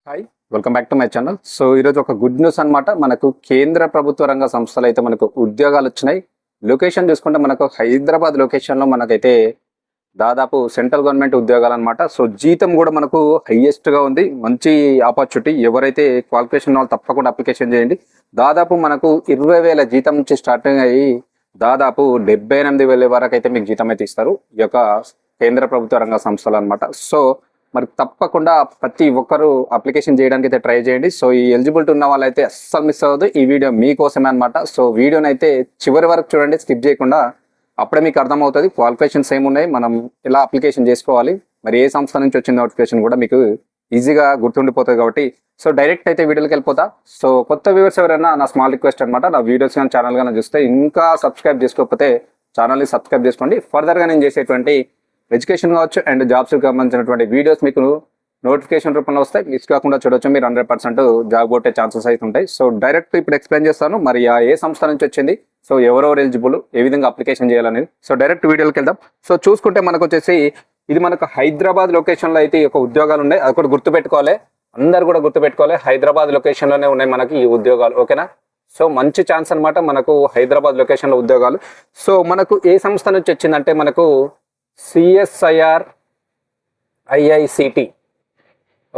Hi, welcome back to my channel. So ఈరోజు ఒక good news అనమాట. మనకు కేంద్ర ప్రభుత్వ రంగ సంస్థలు అయితే మనకు ఉద్యోగాలు వచ్చినాయి. లొకేషన్ చూసుకుంటే మనకు హైదరాబాద్ లొకేషన్లో మనకైతే దాదాపు సెంట్రల్ గవర్నమెంట్ ఉద్యోగాలు అనమాట. సో జీతం కూడా మనకు హైయెస్ట్గా ఉంది. మంచి ఆపర్చునిటీ. ఎవరైతే క్వాలిఫికేషన్ వాళ్ళు తప్పకుండా అప్లికేషన్ చేయండి. దాదాపు మనకు 20,000 జీతం నుంచి స్టార్టింగ్ అయ్యి దాదాపు 78,000 వరకు అయితే మీకు జీతం అయితే ఇస్తారు ఈ యొక్క కేంద్ర ప్రభుత్వ రంగ సంస్థలు అనమాట. సో మరి తప్పకుండా ప్రతి ఒక్కరు అప్లికేషన్ చేయడానికి అయితే ట్రై చేయండి. సో ఈ ఎలిజిబిలిటీ ఉన్న వాళ్ళైతే అస్సలు మిస్ అవ్వదు. ఈ వీడియో మీకోసమే అనమాట. సో వీడియోని అయితే చివరి వరకు చూడండి, స్కిప్ చేయకుండా. అప్పుడే మీకు అర్థమవుతుంది క్వాలిఫికేషన్స్ ఏమున్నాయి, మనం ఎలా అప్లికేషన్ చేసుకోవాలి, మరి ఏ సంస్థ నుంచి వచ్చిన నోటిఫికేషన్ కూడా మీకు ఈజీగా గుర్తుండిపోతుంది. కాబట్టి సో డైరెక్ట్ అయితే వీడియోకి వెళ్ళిపోతా. సో కొత్త వ్యూవర్స్ ఎవరైనా నా స్మాల్ రిక్వెస్ట్ అనమాట, నా వీడియోస్ కానీ ఛానల్ కానీ చూస్తే ఇంకా సబ్స్క్రైబ్ చేసుకోకపోతే ఛానల్ని సబ్స్క్రైబ్ చేసుకోండి. ఫర్దర్గా నేను చేసేటువంటి ఎడ్యుకేషన్ కావచ్చు అండ్ జాబ్స్కి సంబంధించినటువంటి వీడియోస్ మీకు నోటిఫికేషన్ రూపంలో వస్తాయి. మిస్ కాకుండా చూడొచ్చు. మీరు 100% జాబ్ కొట్టే ఛాన్సెస్ అయితే ఉంటాయి. సో డైరెక్ట్ ఇప్పుడు ఎక్స్ప్లెయిన్ చేస్తాను, మరి ఏ సంస్థ నుంచి వచ్చింది, సో ఎవరెవరు ఎలిజిబుల్, ఏ విధంగా అప్లికేషన్ చేయాలనేది. సో డైరెక్ట్ వీడియోకి వెళ్దాం. సో చూసుకుంటే మనకు వచ్చేసి ఇది మనకు హైదరాబాద్ లొకేషన్లో అయితే ఒక ఉద్యోగాలు ఉన్నాయి. అది కూడా గుర్తుపెట్టుకోవాలి, అందరు కూడా గుర్తుపెట్టుకోవాలి. హైదరాబాద్ లొకేషన్లోనే ఉన్నాయి మనకి ఈ ఉద్యోగాలు, ఓకేనా. సో మంచి ఛాన్స్ అనమాట మనకు హైదరాబాద్ లొకేషన్లో ఉద్యోగాలు. సో మనకు ఏ సంస్థ నుంచి వచ్చిందంటే మనకు CSIR IICT,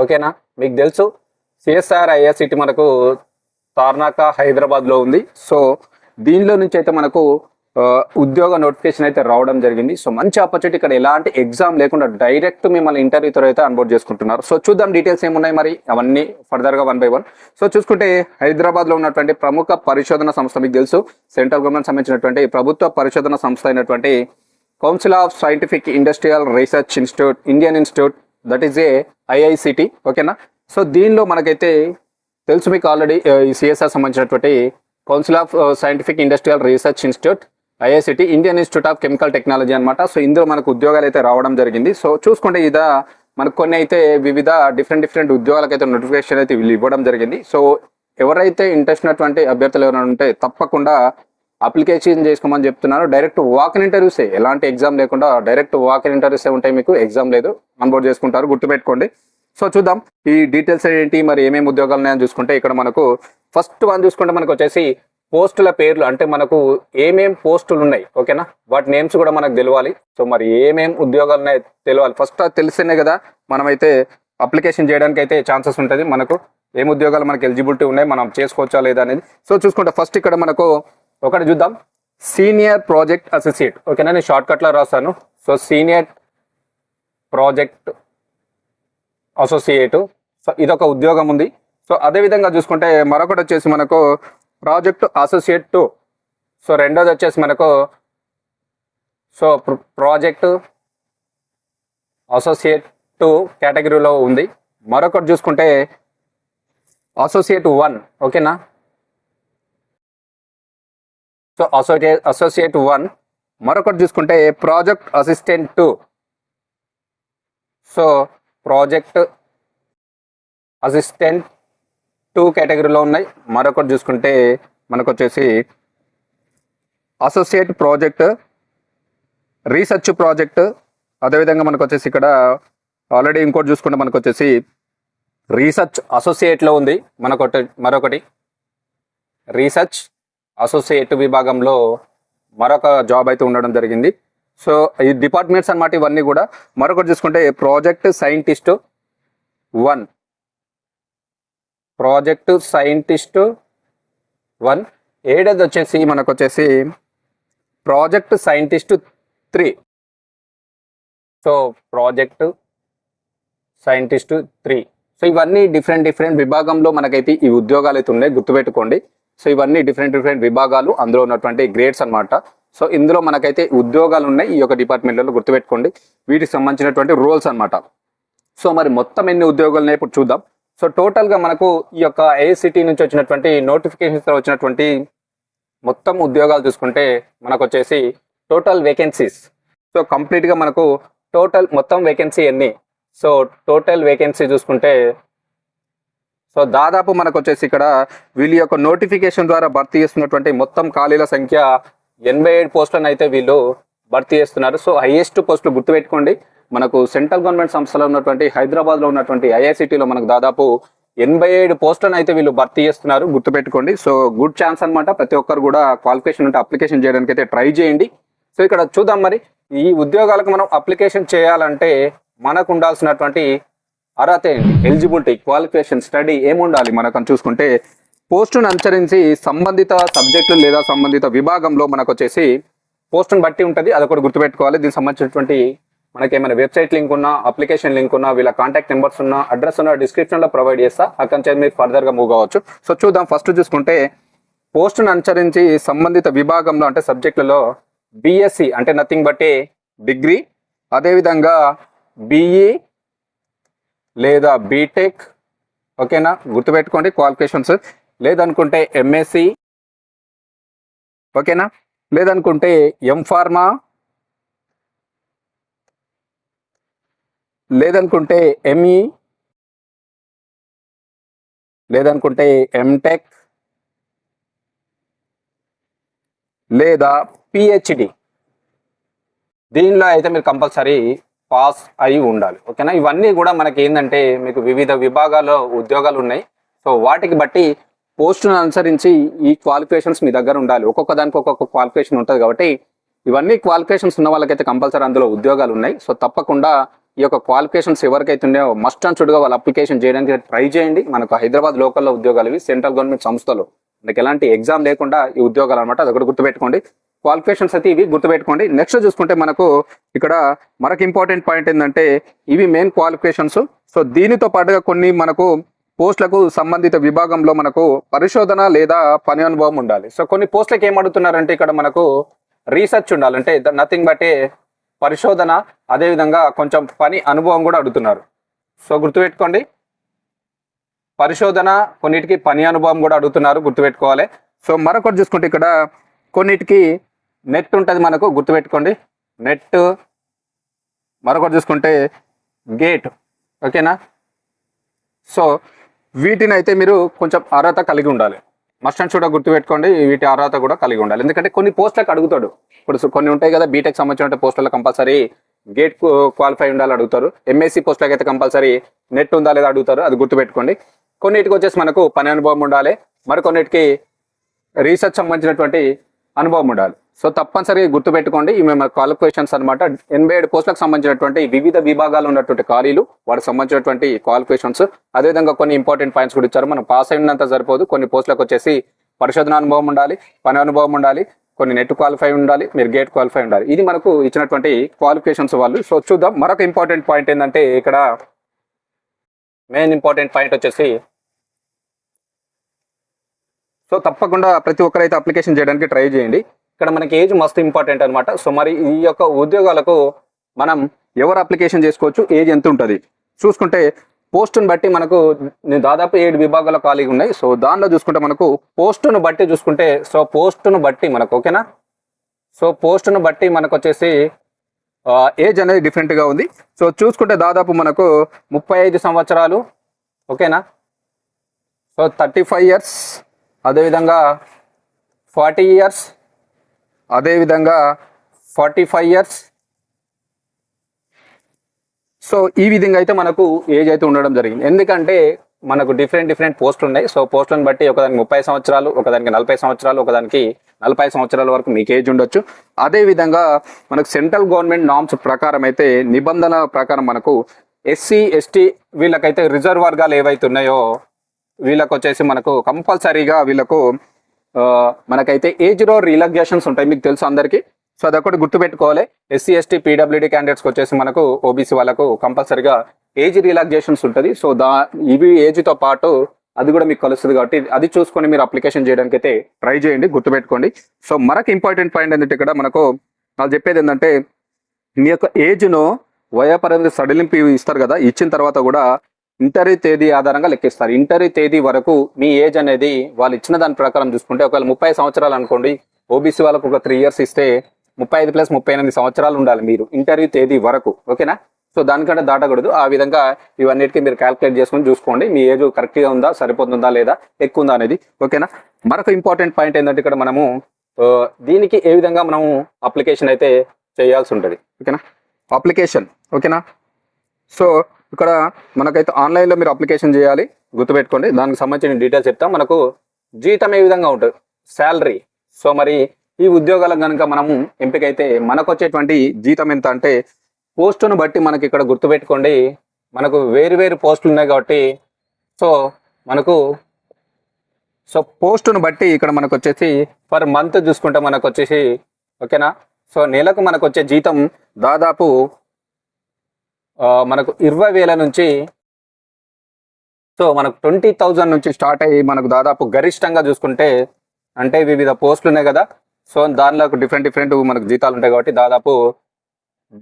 ఓకేనా. మీకు తెలుసు CSIR IICT మనకు తార్నాక హైదరాబాద్లో ఉంది. సో దీనిలో నుంచి అయితే మనకు ఉద్యోగ నోటిఫికేషన్ అయితే రావడం జరిగింది. సో మంచి ఆపర్చునిటీ. ఇక్కడ ఎలాంటి ఎగ్జామ్ లేకుండా డైరెక్ట్ మిమ్మల్ని ఇంటర్వ్యూతో అయితే అన్బోర్డ్ చేసుకుంటున్నారు. సో చూద్దాం డీటెయిల్స్ ఏమున్నాయి మరి అవన్నీ ఫర్దర్గా 1 by 1. సో చూసుకుంటే హైదరాబాద్లో ఉన్నటువంటి ప్రముఖ పరిశోధన సంస్థ, మీకు తెలుసు సెంట్రల్ గవర్నమెంట్ సంబంధించినటువంటి ప్రభుత్వ పరిశోధన సంస్థ అయినటువంటి council of scientific industrial research institute, Indian institute, that is IICT, ఓకేనా. సో దీనిలో మనకైతే తెలుసు మీకు ఆల్రెడీ ఈ సిఎస్ఆర్ సంబంధించినటువంటి council of scientific industrial research institute IICT, Indian institute of chemical technology అనమాట. సో ఇందులో మనకు ఉద్యోగాలు అయితే రావడం జరిగింది. సో చూసుకుంటే మనకు కొన్ని అయితే వివిధ డిఫరెంట్ ఉద్యోగాలకైతే నోటిఫికేషన్ అయితే వీళ్ళు ఇవ్వడం జరిగింది. సో ఎవరైతే ఇంట్రెస్ట్ ఉన్నటువంటి అభ్యర్థులు ఎవరైనా ఉంటే తప్పకుండా అప్లికేషన్ చేసుకోమని చెప్తున్నారు. డైరెక్ట్ వాక్-ఇన్ ఇంటర్వ్యూసే, ఎలాంటి ఎగ్జామ్ లేకుండా డైరెక్ట్ వాక్-ఇన్ ఇంటర్వ్యూసే ఉంటాయి. మీకు ఎగ్జామ్ లేదు, అన్బోర్డ్ చేసుకుంటారు, గుర్తుపెట్టుకోండి. సో చూద్దాం ఈ డీటెయిల్స్ ఏంటి, మరి ఏమేమి ఉద్యోగాలు ఉన్నాయని చూసుకుంటే ఇక్కడ మనకు ఫస్ట్ వన్ చూసుకుంటే మనకు వచ్చేసి పోస్టుల పేర్లు, అంటే మనకు ఏమేం పోస్టులు ఉన్నాయి, ఓకేనా. వాటి నేమ్స్ కూడా మనకు తెలియాలి. సో మరి ఏమేం ఉద్యోగాలు ఉన్నాయి తెలియాలి. ఫస్ట్ అది తెలిస్తేనే కదా మనమైతే అప్లికేషన్ చేయడానికి అయితే ఛాన్సెస్ ఉంటుంది. మనకు ఏం ఉద్యోగాలు మనకు ఎలిజిబిలిటీ ఉన్నాయి, మనం చేసుకోవచ్చా లేదా అనేది. సో చూసుకుంటే ఫస్ట్ ఇక్కడ మనకు ఒకటి చూద్దాం, సీనియర్ ప్రాజెక్ట్ అసోసియేట్, ఓకేనా. నేను షార్ట్ కట్లో రాస్తాను. So senior project associate, so ఇదొక ఉద్యోగం ఉంది. సో అదేవిధంగా చూసుకుంటే మరొకటి వచ్చేసి మనకు ప్రాజెక్ట్ అసోసియేట్ 2. సో రెండోది వచ్చేసి మనకు సో ప్రాజెక్ట్ అసోసియేట్ 2 కేటగిరీలో ఉంది. మరొకటి చూసుకుంటే అసోసియేట్ 1, ఓకేనా. So associate 1. మరొకటి చూసుకుంటే project assistant 2. So project assistant 2 కేటగిరీలో ఉన్నాయి. మరొకటి చూసుకుంటే మనకు వచ్చేసి అసోసియేట్ ప్రాజెక్ట్ రీసెర్చ్ ప్రాజెక్ట్. అదేవిధంగా మనకు వచ్చేసి ఇక్కడ ఆల్రెడీ ఇంకోటి చూసుకుంటే మనకు వచ్చేసి రీసెర్చ్ అసోసియేట్లో ఉంది. మరొకటి రీసెర్చ్ అసోసియేట్ విభాగంలో మరొక జాబ్ అయితే ఉండడం జరిగింది. సో ఈ డిపార్ట్మెంట్స్ అన్నమాట ఇవన్నీ కూడా. మరొకటి చూసుకుంటే ప్రాజెక్ట్ సైంటిస్ట్ 1, ప్రాజెక్ట్ సైంటిస్ట్ 1. ఏడేది వచ్చేసి మనకు వచ్చేసి project scientist 3. So project scientist 3. So ఇవన్నీ డిఫరెంట్ విభాగంలో మనకైతే ఈ ఉద్యోగాలు అయితే ఉన్నాయి, గుర్తుపెట్టుకోండి. సో ఇవన్నీ డిఫరెంట్ విభాగాలు, అందులో ఉన్నటువంటి గ్రేడ్స్ అనమాట. సో ఇందులో మనకైతే ఉద్యోగాలు ఉన్నాయి ఈ యొక్క డిపార్ట్మెంట్లలో, గుర్తుపెట్టుకోండి. వీటికి సంబంధించినటువంటి రోల్స్ అనమాట. సో మరి మొత్తం ఎన్ని ఉద్యోగాలు ఇప్పుడు చూద్దాం. సో టోటల్గా మనకు ఈ యొక్క IICT నుంచి వచ్చినటువంటి నోటిఫికేషన్స్లో వచ్చినటువంటి మొత్తం ఉద్యోగాలు చూసుకుంటే మనకు వచ్చేసి టోటల్ వేకెన్సీస్. సో కంప్లీట్గా మనకు టోటల్ మొత్తం వేకెన్సీ ఎన్ని, సో టోటల్ వేకెన్సీ చూసుకుంటే సో దాదాపు మనకు వచ్చేసి ఇక్కడ వీళ్ళ యొక్క నోటిఫికేషన్ ద్వారా భర్తీ చేస్తున్నటువంటి మొత్తం ఖాళీల సంఖ్య 87 పోస్టులను అయితే వీళ్ళు భర్తీ చేస్తున్నారు. సో హైయెస్ట్ పోస్టులు గుర్తుపెట్టుకోండి. మనకు సెంట్రల్ గవర్నమెంట్ సంస్థలో ఉన్నటువంటి హైదరాబాద్లో ఉన్నటువంటి IICTలో మనకు దాదాపు 87 పోస్టులను అయితే వీళ్ళు భర్తీ చేస్తున్నారు, గుర్తుపెట్టుకోండి. సో గుడ్ ఛాన్స్ అన్నమాట. ప్రతి ఒక్కరు కూడా క్వాలిఫికేషన్ ఉంటే అప్లికేషన్ చేయడానికి అయితే ట్రై చేయండి. సో ఇక్కడ చూద్దాం, మరి ఈ ఉద్యోగాలకు మనం అప్లికేషన్ చేయాలంటే మనకు ఉండాల్సినటువంటి అర్హత ఏంటి, ఎలిజిబిలిటీ, క్వాలిఫికేషన్, స్టడీ ఏముండాలి మనకు అని చూసుకుంటే, పోస్టును అనుసరించి సంబంధిత సబ్జెక్టులు లేదా సంబంధిత విభాగంలో మనకు వచ్చేసి పోస్టును బట్టి ఉంటుంది, అది కూడా గుర్తుపెట్టుకోవాలి. దీనికి సంబంధించినటువంటి మనకి ఏమైనా వెబ్సైట్ లింక్ ఉన్నా, అప్లికేషన్ లింక్ ఉన్నా, వీళ్ళ కాంటాక్ట్ నెంబర్స్ ఉన్నా, అడ్రస్ ఉన్నా డిస్క్రిప్షన్లో ప్రొవైడ్ చేస్తా, అక్కడి నుంచి మీరు ఫర్దర్గా మూవ్ కావచ్చు. సో చూద్దాం, ఫస్ట్ చూసుకుంటే పోస్టును అనుసరించి సంబంధిత విభాగంలో అంటే సబ్జెక్టులలో బిఎస్సి అంటే నథింగ్ బట్ డిగ్రీ, అదేవిధంగా బిఈ లేదా బీటెక్, ఓకేనా, గుర్తుపెట్టుకోండి క్వాలిఫికేషన్స్. లేదనుకుంటే ఎంఎస్సి, ఓకేనా, లేదనుకుంటే ఎంఫార్మా, లేదనుకుంటే ఎంఈ, లేదనుకుంటే ఎంటెక్ లేదా పిహెచ్డి. దీనిలో అయితే మీరు కంపల్సరీ పాస్ అయి ఉండాలి, ఓకేనా. ఇవన్నీ కూడా మనకి ఏంటంటే మీకు వివిధ విభాగాల్లో ఉద్యోగాలు ఉన్నాయి. సో వాటికి బట్టి పోస్టును అనుసరించి ఈ క్వాలిఫికేషన్స్ మీ దగ్గర ఉండాలి. ఒక్కొక్క దానికి ఒక్కొక్క క్వాలిఫికేషన్ ఉంటుంది కాబట్టి ఇవన్నీ క్వాలిఫికేషన్స్ ఉన్న వాళ్ళకైతే కంపల్సరీ అందులో ఉద్యోగాలు ఉన్నాయి. సో తప్పకుండా ఈ యొక్క క్వాలిఫికేషన్స్ ఎవరికైతే ఉన్నాయో మస్ట్ అండ్ షుడ్గా వాళ్ళు అప్లికేషన్ చేయడానికి ట్రై చేయండి. మనకు హైదరాబాద్ లోకల్లో ఉద్యోగాలు ఇవి, సెంట్రల్ గవర్నమెంట్ సంస్థలు, మనకి ఎలాంటి ఎగ్జామ్ లేకుండా ఈ ఉద్యోగాలు అనమాట. అది ఒకటి గుర్తుపెట్టుకోండి. క్వాలిఫికేషన్స్ అయితే ఇవి గుర్తుపెట్టుకోండి. నెక్స్ట్ చూసుకుంటే మనకు ఇక్కడ మరొక ఇంపార్టెంట్ పాయింట్ ఏంటంటే ఇవి మెయిన్ క్వాలిఫికేషన్స్. సో దీనితో పాటుగా కొన్ని మనకు పోస్టులకు సంబంధిత విభాగంలో మనకు పరిశోధన లేదా పని అనుభవం ఉండాలి. సో కొన్ని పోస్టులకు ఏం అడుగుతున్నారంటే ఇక్కడ మనకు రీసెర్చ్ ఉండాలి, అంటే నథింగ్ బట్ పరిశోధన, అదేవిధంగా కొంచెం పని అనుభవం కూడా అడుగుతున్నారు. సో గుర్తుపెట్టుకోండి, పరిశోధన, కొన్నిటికి పని అనుభవం కూడా అడుగుతున్నారు, గుర్తుపెట్టుకోవాలి. సో మరొకటి చూసుకుంటే ఇక్కడ కొన్నిటికి నెట్ ఉంటుంది మనకు, గుర్తుపెట్టుకోండి నెట్. మరొకటి చూసుకుంటే గేట్, ఓకేనా. సో వీటిని అయితే మీరు కొంచెం అర్హత కలిగి ఉండాలి, మస్ట్ అండ్ షుడ్ గుర్తుపెట్టుకోండి. వీటి అర్హత కూడా కలిగి ఉండాలి, ఎందుకంటే కొన్ని పోస్టులకు అడుగుతాడు. ఇప్పుడు కొన్ని ఉంటాయి కదా, బీటెక్ సంబంధించిన పోస్టులకు కంపల్సరీ గేట్ క్వాలిఫై ఉండాలి అడుగుతారు. ఎంఎస్సి పోస్టులకు అయితే కంపల్సరీ నెట్ ఉందా లేదా అడుగుతారు, అది గుర్తుపెట్టుకోండి. కొన్నిటికి వచ్చేసి మనకు పని అనుభవం ఉండాలి, మరికొన్నిటికి రీసెర్చ్ సంబంధించినటువంటి అనుభవం ఉండాలి. సో తప్పనిసరిగా గుర్తుపెట్టుకోండి, ఇవి మన క్వాలిఫికేషన్స్ అనమాట. 87 పోస్టులకు సంబంధించినటువంటి వివిధ విభాగాలు ఉన్నటువంటి ఖాళీలు, వాటికి సంబంధించినటువంటి క్వాలిఫికేషన్స్, అదేవిధంగా కొన్ని ఇంపార్టెంట్ పాయింట్స్ కూడా ఇచ్చారు. మనం పాస్ అయినంత సరిపోదు, కొన్ని పోస్టులకు వచ్చేసి పరిశోధన అనుభవం ఉండాలి, పని అనుభవం ఉండాలి, కొన్ని నెట్ క్వాలిఫై ఉండాలి, మీరు గేట్ క్వాలిఫై ఉండాలి. ఇది మనకు ఇచ్చినటువంటి క్వాలిఫికేషన్స్ వాళ్ళు. సో చూద్దాం, మరొక ఇంపార్టెంట్ పాయింట్ ఏంటంటే ఇక్కడ మెయిన్ ఇంపార్టెంట్ పాయింట్ వచ్చేసి, సో తప్పకుండా ప్రతి ఒక్కరైతే అప్లికేషన్ చేయడానికి ట్రై చేయండి. ఇక్కడ మనకి ఏజ్ మస్తు ఇంపార్టెంట్ అనమాట. సో మరి ఈ యొక్క ఉద్యోగాలకు మనం ఎవరు అప్లికేషన్ చేసుకోవచ్చు, ఏజ్ ఎంత ఉంటుంది చూసుకుంటే పోస్టును బట్టి మనకు దాదాపు 7 విభాగాల ఖాళీగా ఉన్నాయి. సో దానిలో చూసుకుంటే మనకు పోస్టును బట్టి చూసుకుంటే, సో పోస్టును బట్టి మనకు, ఓకేనా. సో పోస్టును బట్టి మనకు వచ్చేసి ఏజ్ అనేది డిఫరెంట్గా ఉంది. సో చూసుకుంటే దాదాపు మనకు 35 సంవత్సరాలు, ఓకేనా. సో 35 ఇయర్స్, అదేవిధంగా 40 ఇయర్స్, అదేవిధంగా 45 ఇయర్స్. సో ఈ విధంగా అయితే మనకు ఏజ్ అయితే ఉండడం జరిగింది, ఎందుకంటే మనకు డిఫరెంట్ పోస్టులు ఉన్నాయి. సో పోస్టులను బట్టి ఒకదానికి 30 సంవత్సరాలు, ఒకదానికి 40 సంవత్సరాలు, ఒకదానికి 40 సంవత్సరాల వరకు మీకు ఏజ్ ఉండొచ్చు. అదేవిధంగా మనకు సెంట్రల్ గవర్నమెంట్ నామ్స్ ప్రకారం అయితే, నిబంధన ప్రకారం మనకు ఎస్సీ ఎస్టీ వీళ్ళకైతే రిజర్వ్ వర్గాలు ఏవైతే ఉన్నాయో వీళ్ళకి వచ్చేసి మనకు కంపల్సరీగా వీళ్ళకు మనకైతే ఏజ్లో రిలాక్సేషన్స్ ఉంటాయి, మీకు తెలుసు అందరికీ. సో అదొకటి గుర్తుపెట్టుకోవాలి. ఎస్సీ ఎస్టీ పీడబ్ల్యూడీ క్యాండిడేట్స్కి వచ్చేసి మనకు ఓబీసీ వాళ్ళకు కంపల్సరీగా ఏజ్ రిలాక్సేషన్స్ ఉంటుంది. సో ఇవి ఏజ్తో పాటు అది కూడా మీకు కలుస్తుంది కాబట్టి అది చూసుకొని మీరు అప్లికేషన్ చేయడానికి అయితే ట్రై చేయండి, గుర్తుపెట్టుకోండి. సో మరొక ఇంపార్టెంట్ పాయింట్ ఏంటంటే ఇక్కడ మనకు వాళ్ళు చెప్పేది ఏంటంటే మీ యొక్క ఏజ్ను వయోపరిమితి సడలింపు ఇస్తారు కదా, ఇచ్చిన తర్వాత కూడా ఇంటర్వ్యూ తేదీ ఆధారంగా లెక్కిస్తారు. ఇంటర్వ్యూ తేదీ వరకు మీ ఏజ్ అనేది వాళ్ళు ఇచ్చిన దాని ప్రకారం చూసుకుంటే ఒకవేళ 30 సంవత్సరాలు అనుకోండి, ఓబీసీ వాళ్ళకు ఒక 3 ఇయర్స్ ఇస్తే 35 + 38 సంవత్సరాలు ఉండాలి మీరు ఇంటర్వ్యూ తేదీ వరకు, ఓకేనా. సో దానికంటే దాటకూడదు. ఆ విధంగా ఇవన్నిటికీ మీరు క్యాల్కులేట్ చేసుకొని చూసుకోండి మీ ఏజ్ కరెక్ట్గా ఉందా, సరిపోతుందా లేదా, ఎక్కువ ఉందా అనేది, ఓకేనా. మరొక ఇంపార్టెంట్ పాయింట్ ఏంటంటే ఇక్కడ మనము దీనికి ఏ విధంగా మనము అప్లికేషన్ అయితే చేయాల్సి ఉంటుంది, ఓకేనా. అప్లికేషన్, ఓకేనా. సో ఇక్కడ మనకైతే ఆన్లైన్లో మీరు అప్లికేషన్ చేయాలి, గుర్తుపెట్టుకోండి. దానికి సంబంధించిన డీటెయిల్స్ చెప్తాం. మనకు జీతం ఏ విధంగా ఉంటుంది, శాలరీ. సో మరి ఈ ఉద్యోగాలకు కనుక మనము ఎంపికైతే మనకు వచ్చేటువంటి జీతం ఎంత అంటే పోస్టును బట్టి మనకి ఇక్కడ గుర్తుపెట్టుకోండి, మనకు వేరు పోస్టులు ఉన్నాయి కాబట్టి సో పోస్టును బట్టి ఇక్కడ మనకు వచ్చేసి పర్ మంత్ చూసుకుంటే మనకు వచ్చేసి ఓకేనా. సో నెలకు మనకు వచ్చే జీతం దాదాపు మనకు 20,000 నుంచి సో మనకు 20,000 నుంచి స్టార్ట్ అయ్యి మనకు దాదాపు గరిష్టంగా చూసుకుంటే అంటే వివిధ పోస్టులు ఉన్నాయి కదా. సో దానిలో డిఫరెంట్ మనకు జీతాలు ఉంటాయి కాబట్టి దాదాపు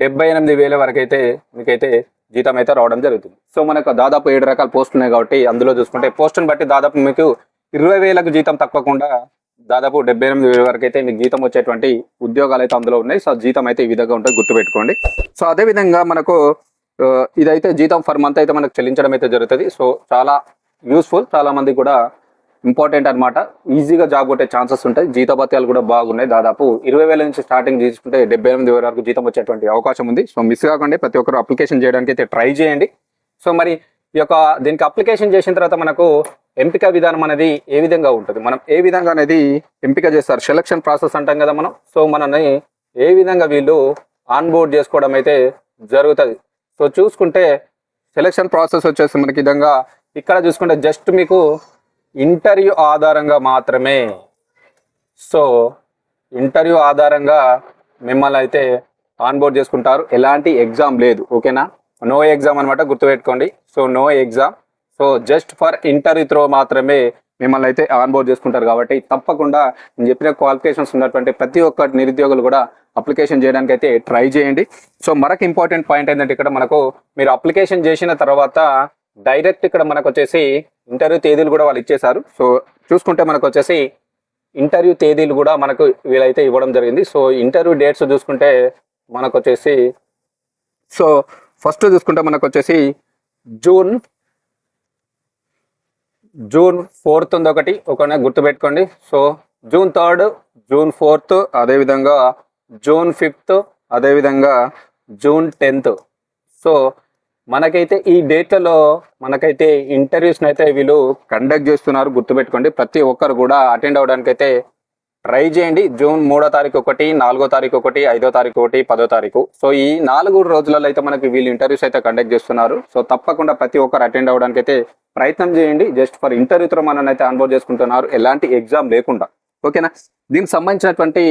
78,000 వరకు అయితే మీకైతే జీతం అయితే రావడం జరుగుతుంది. సో మనకు దాదాపు 7 రకాల పోస్టులు ఉన్నాయి కాబట్టి అందులో చూసుకుంటే పోస్టును బట్టి దాదాపు మీకు 20,000కు జీతం తక్కువకుండా దాదాపు 78,000 వరకు అయితే మీకు జీతం వచ్చేటువంటి ఉద్యోగాలు అయితే అందులో ఉన్నాయి. సో జీతం అయితే ఈ విధంగా ఉంటుంది, గుర్తుపెట్టుకోండి. సో అదేవిధంగా మనకు ఇదైతే జీతం ఫర్ మంత్ అయితే మనకు చెల్లించడం అయితే జరుగుతుంది. సో చాలా యూస్ఫుల్, చాలా మంది కూడా ఇంపార్టెంట్ అనమాట. ఈజీగా జాబ్ కొట్టే ఛాన్సెస్ ఉంటాయి. జీతభత్యాలు కూడా బాగున్నాయి. దాదాపు 20,000 నుంచి స్టార్టింగ్ తీసుకుంటే 78,000 వరకు జీతం వచ్చేటువంటి అవకాశం ఉంది. సో మిస్ కాకండి, ప్రతి ఒక్కరు అప్లికేషన్ చేయడానికి అయితే ట్రై చేయండి. సో మరి దీనికి అప్లికేషన్ చేసిన తర్వాత మనకు ఎంపిక విధానం అనేది ఏ విధంగా ఉంటుంది, మనం ఏ విధంగా అనేది ఎంపిక చేస్తారు, సెలక్షన్ ప్రాసెస్ అంటాం కదా మనం. సో మనల్ని ఏ విధంగా వీళ్ళు ఆన్ బోర్డ్ చేసుకోవడం అయితే జరుగుతుంది. సో చూసుకుంటే సెలక్షన్ ప్రాసెస్ వచ్చేసి మనకి విధంగా ఇక్కడ చూసుకుంటే జస్ట్ మీకు ఇంటర్వ్యూ ఆధారంగా మాత్రమే, సో ఇంటర్వ్యూ ఆధారంగా మిమ్మల్ని అయితే ఆన్ బోర్డ్ చేసుకుంటారు. ఎలాంటి ఎగ్జామ్ లేదు, ఓకేనా. నో ఎగ్జామ్ అనమాట, గుర్తుపెట్టుకోండి. So no exam, so just for interview through మాత్రమే మిమ్మల్ని అయితే ఆన్ బోర్డ్ చేసుకుంటారు. కాబట్టి తప్పకుండా నేను చెప్పిన క్వాలిఫికేషన్స్ ఉన్నటువంటి ప్రతి ఒక్క నిరుద్యోగులు కూడా అప్లికేషన్ చేయడానికి అయితే ట్రై చేయండి. సో మరొక ఇంపార్టెంట్ పాయింట్ ఏంటంటే ఇక్కడ మనకు మీరు అప్లికేషన్ చేసిన తర్వాత డైరెక్ట్ ఇక్కడ మనకు వచ్చేసి ఇంటర్వ్యూ తేదీలు కూడా వాళ్ళు ఇచ్చేశారు. సో చూసుకుంటే మనకు వచ్చేసి ఇంటర్వ్యూ తేదీలు కూడా మనకు వీళ్ళైతే ఇవ్వడం జరిగింది. సో ఇంటర్వ్యూ డేట్స్ చూసుకుంటే మనకు వచ్చేసి సో ఫస్ట్ చూసుకుంటే మనకు వచ్చేసి జూన్ 4th ఉంది ఒకటి గుర్తుపెట్టుకోండి. So June 3rd, June 4th, అదేవిధంగా June 5th, అదేవిధంగా June 10th. సో మనకైతే ఈ డేట్లలో మనకైతే ఇంటర్వ్యూస్ని అయితే వీళ్ళు కండక్ట్ చేస్తున్నారు, గుర్తుపెట్టుకోండి. ప్రతి ఒక్కరు కూడా అటెండ్ అవ్వడానికి అయితే ట్రై చేయండి. June 3వ తారీఖు ఒకటి, 4వ తారీఖు ఒకటి, 5వ తారీఖు ఒకటి, 10వ తారీఖు. సో ఈ 4 రోజులలో అయితే మనకి వీళ్ళు ఇంటర్వ్యూస్ అయితే కండక్ట్ చేస్తున్నారు. సో తప్పకుండా ప్రతి ఒక్కరు అటెండ్ అవ్వడానికి అయితే ప్రయత్నం చేయండి. జస్ట్ ఫర్ ఇంటర్వ్యూతో మనల్ని అయితే ఆన్బోర్డ్ చేసుకుంటున్నారు, ఎలాంటి ఎగ్జామ్ లేకుండా, ఓకేనా. దీనికి సంబంధించినటువంటి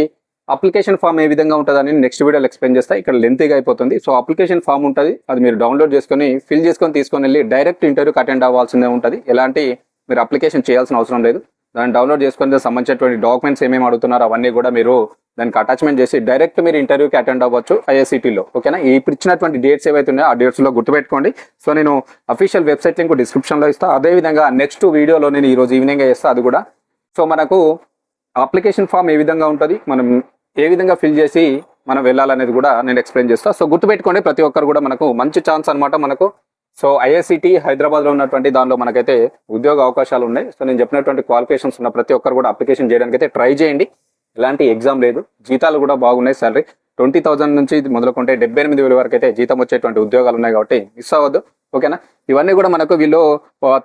అప్లికేషన్ ఫామ్ ఏ విధంగా ఉంటుందని నెక్స్ట్ వీడియోలో ఎక్స్ప్లెయిన్ చేస్తా. ఇక్కడ లెంతీగా అయిపోతుంది. సో అప్లికేషన్ ఫామ్ ఉంటుంది, అది మీరు డౌన్లోడ్ చేసుకొని ఫిల్ చేసుకొని తీసుకొని వెళ్ళి డైరెక్ట్ ఇంటర్వ్యూకి అటెండ్ అవ్వాల్సిందే ఉంటుంది. ఎలాంటి మీరు అప్లికేషన్ చేయాల్సిన అవసరం లేదు. దాన్ని డౌన్లోడ్ చేసుకొని సంబంధించినటువంటి డాక్యుమెంట్స్ ఏమేమి అడుగుతున్నారో అవన్నీ కూడా మీరు దానికి అటాచ్మెంట్ చేసి డైరెక్ట్ మీరు ఇంటర్వ్యూకి అటెండ్ అవ్వచ్చు IICTలో, ఓకేనా. ఇప్పుడు ఇచ్చినటువంటి డేట్స్ ఏవైతే ఉన్నాయో ఆ డేట్స్లో గుర్తుపెట్టుకోండి. సో నేను అఫీషియల్ వెబ్సైట్ లింక్ డిస్క్రిప్షన్లో ఇస్తాను. అదేవిధంగా నెక్స్ట్ వీడియోలో నేను ఈరోజు ఈవినింగ్ చేస్తాను అది కూడా. సో మనకు అప్లికేషన్ ఫామ్ ఏ విధంగా ఉంటుంది, మనం ఏ విధంగా ఫిల్ చేసి మనం వెళ్ళాలనేది కూడా నేను ఎక్స్ప్లెయిన్ చేస్తాను. సో గుర్తుపెట్టుకోండి, ప్రతి ఒక్కరు కూడా మనకు మంచి ఛాన్స్ అనమాట మనకు. సో IICT హైదరాబాద్లో ఉన్నటువంటి దానిలో మనకైతే ఉద్యోగ అవకాశాలు ఉన్నాయి. సో నేను చెప్పినటువంటి క్వాలిఫికేషన్స్ ఉన్న ప్రతి ఒక్కరు కూడా అప్లికేషన్ చేయడానికి అయితే ట్రై చేయండి. ఎలాంటి ఎగ్జామ్ లేదు, జీతాలు కూడా బాగున్నాయి. సాలరీ 20,000 నుంచి మొదలుకుంటే 78,000 వరకు అయితే జీతం వచ్చేటువంటి ఉద్యోగాలు ఉన్నాయి కాబట్టి మిస్ అవ్వద్దు, ఓకేనా. ఇవన్నీ కూడా మనకు వీళ్ళు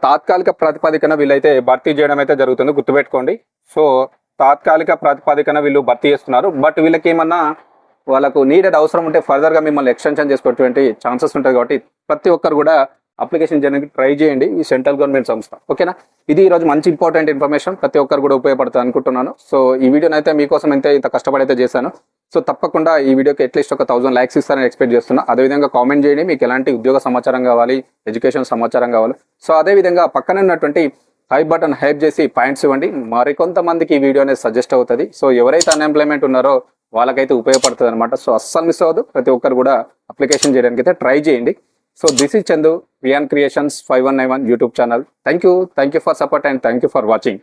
తాత్కాలిక ప్రాతిపదికన వీళ్ళైతే భర్తీ చేయడం అయితే జరుగుతుంది, గుర్తుపెట్టుకోండి. సో తాత్కాలిక ప్రాతిపదికన వీళ్ళు భర్తీ చేస్తున్నారు. బట్ వీళ్ళకి ఏమన్నా వాళ్ళకు నీడెడ్ అవసరం ఉంటే ఫర్దర్గా మిమ్మల్ని ఎక్స్టెన్షన్ చేసుకునేటువంటి ఛాన్సెస్ ఉంటుంది. కాబట్టి ప్రతి ఒక్కరు కూడా అప్లికేషన్ చేయడానికి ట్రై చేయండి, ఈ సెంట్రల్ గవర్నమెంట్ సంస్థ, ఓకేనా. ఇది ఈరోజు మంచి ఇంపార్టెంట్ ఇన్ఫర్మేషన్, ప్రతి ఒక్కరు కూడా ఉపయోగపడుతుంది అనుకుంటున్నాను. సో ఈ వీడియోని అయితే మీకోసం ఇంత కష్టపడైతే చేశాను. సో తప్పకుండా ఈ వీడియోకి అట్లీస్ట్ ఒక 1000 లైక్స్ ఇస్తారని ఎక్స్పెక్ట్ చేస్తున్నా. అదేవిధంగా కామెంట్ చేయండి మీకు ఎలాంటి ఉద్యోగ సమాచారం కావాలి, ఎడ్యుకేషన్ సమాచారం కావాలి. సో అదేవిధంగా పక్కన ఉన్నటువంటి హైప్ బటన్ హైప్ చేసి పాయింట్స్ ఇవ్వండి, మరికొంతమందికి ఈ వీడియో అనేది సజెస్ట్ అవుతుంది. సో ఎవరైతే అన్ఎంప్లాయ్మెంట్ ఉన్నారో వాళ్ళకైతే ఉపయోగపడుతుంది అనమాట. సో అస్సలు మిస్ అవ్వదు, ప్రతి ఒక్కరు కూడా అప్లికేషన్ చేయడానికి అయితే ట్రై చేయండి. So this is Chandu, Wiaan creations 5191 YouTube channel. Thank you for support and thank you for watching.